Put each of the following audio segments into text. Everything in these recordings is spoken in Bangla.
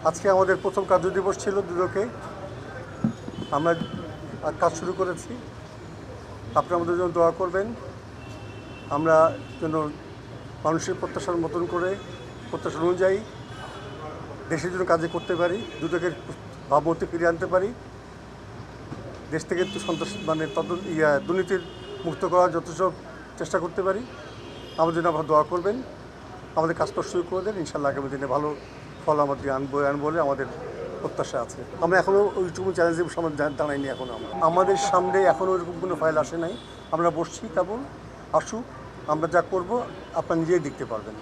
আজকে আমাদের প্রথম কার্যদিবস ছিল দুদকে। আমরা কাজ শুরু করেছি। আপনারা আমাদের জন্য দোয়া করবেন, আমরা যেন মানুষের প্রত্যাশার মতন করে প্রত্যাশা অনুযায়ী দেশের জন্য কাজে করতে পারি, দুদকের ভাবমূর্তি ফিরিয়ে আনতে পারি, দেশ থেকে একটু সন্ত্রাস দুর্নীতির মুক্ত করার যথেষ্ট চেষ্টা করতে পারি। আমাদের জন্য আপনারা দোয়া করবেন, আমাদের কাজ শুরু করে দেন। ইনশাআল্লাহ আগামী দিনে ভালো ফল আমাদের আনবো বলে আমাদের প্রত্যাশা আছে। আমরা এখনও ওইটুকু চ্যালেঞ্জের সামনে দাঁড়াইনি। আমাদের সামনে এখনও ওইরকম কোনো ফাইল আসে নাই। আমরা বসছি, কেবল আসুক, আমরা যা করব আপনারা নিজেই দেখতে পারবেন।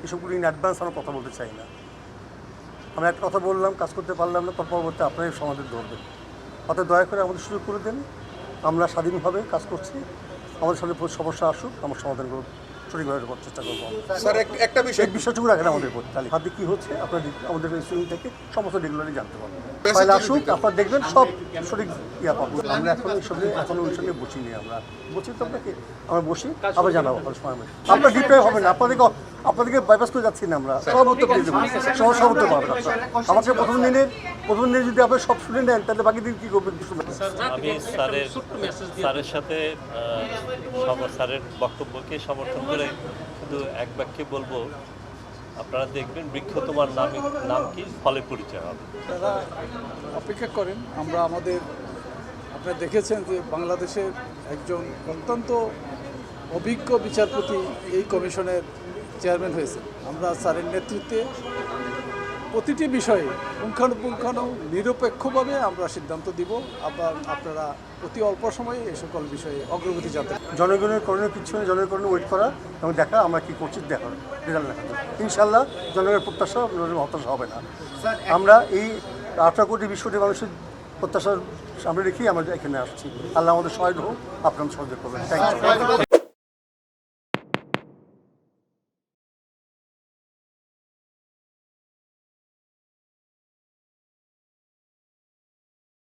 এসবগুলো ইন অ্যাডভান্স আমরা কথা বলতে চাই না। আমরা একটা কথা বললাম, কাজ করতে পারলাম না, তার পরবর্তী আপনারাই সমাধান ধরবেন। অর্থাৎ দয়া করে আমাদের সুযোগ করে দেন। আমরা স্বাধীনভাবে কাজ করছি, আমাদের সামনে সমস্যা আসুক, আমার সমাধান করব, সঠিকভাবে করার চেষ্টা করবো। স্যার, একটা বিষয়টুকু রাখেন আমাদের উপর। তাহলে হাতে কী হচ্ছে আপনার আমাদের সুইং থেকে সমস্ত রেগুলারই জানতে পারবেন। ফাইল আসুক, আপনারা দেখবেন সব সঠিক পাবো। আমরা এখন এইসবে ওই সঙ্গে বসিনি। আমরা বসি তো আমরা বসি, আবার জানাবো সময়। আপনার ডিপে হবে না, আপনাদেরকে বাইপাস করে যাচ্ছি না। আমরা সব উত্তর দিয়ে দেবো, সব উত্তর পাবেন। আমাকে প্রথম দিনে যদি আপনি সব শুনে নেন, তাহলে বাকি দিন কী করবেন? আমি স্যারের সাথে স্যারের বক্তব্যকে সমর্থন করে শুধু এক বাক্যে বলবো, আপনারা দেখবেন বৃক্ষ তোমার নাম কি, ফলে পরিচয় হবে। তারা অপেক্ষা করেন। আপনারা দেখেছেন যে বাংলাদেশের একজন অত্যন্ত অভিজ্ঞ বিচারপতি এই কমিশনের চেয়ারম্যান হয়েছেন। আমরা স্যারের নেতৃত্বে প্রতিটি বিষয়ে পুঙ্খানুপুঙ্খানু নিরপেক্ষভাবে আমরা সিদ্ধান্ত দিব। আবার আপনারা অতি অল্প সময়ে এই সকল বিষয়ে অগ্রগতি জানতে। জনগণের করণীয় কিছু নেই, জনগণের ওয়েট করা এবং দেখা আমরা কী করছি, দেখা রেজাল্ট দেখা। ইনশাল্লাহ জনগণের প্রত্যাশা হতাশা হবে না। আমরা এই 18 কোটি 20 কোটি মানুষের প্রত্যাশার সামনে রেখেই আমরা এখানে আসছি। আল্লাহ আমাদের সহায় হোক, আপনারা সহযোগ করবেন। Thank you.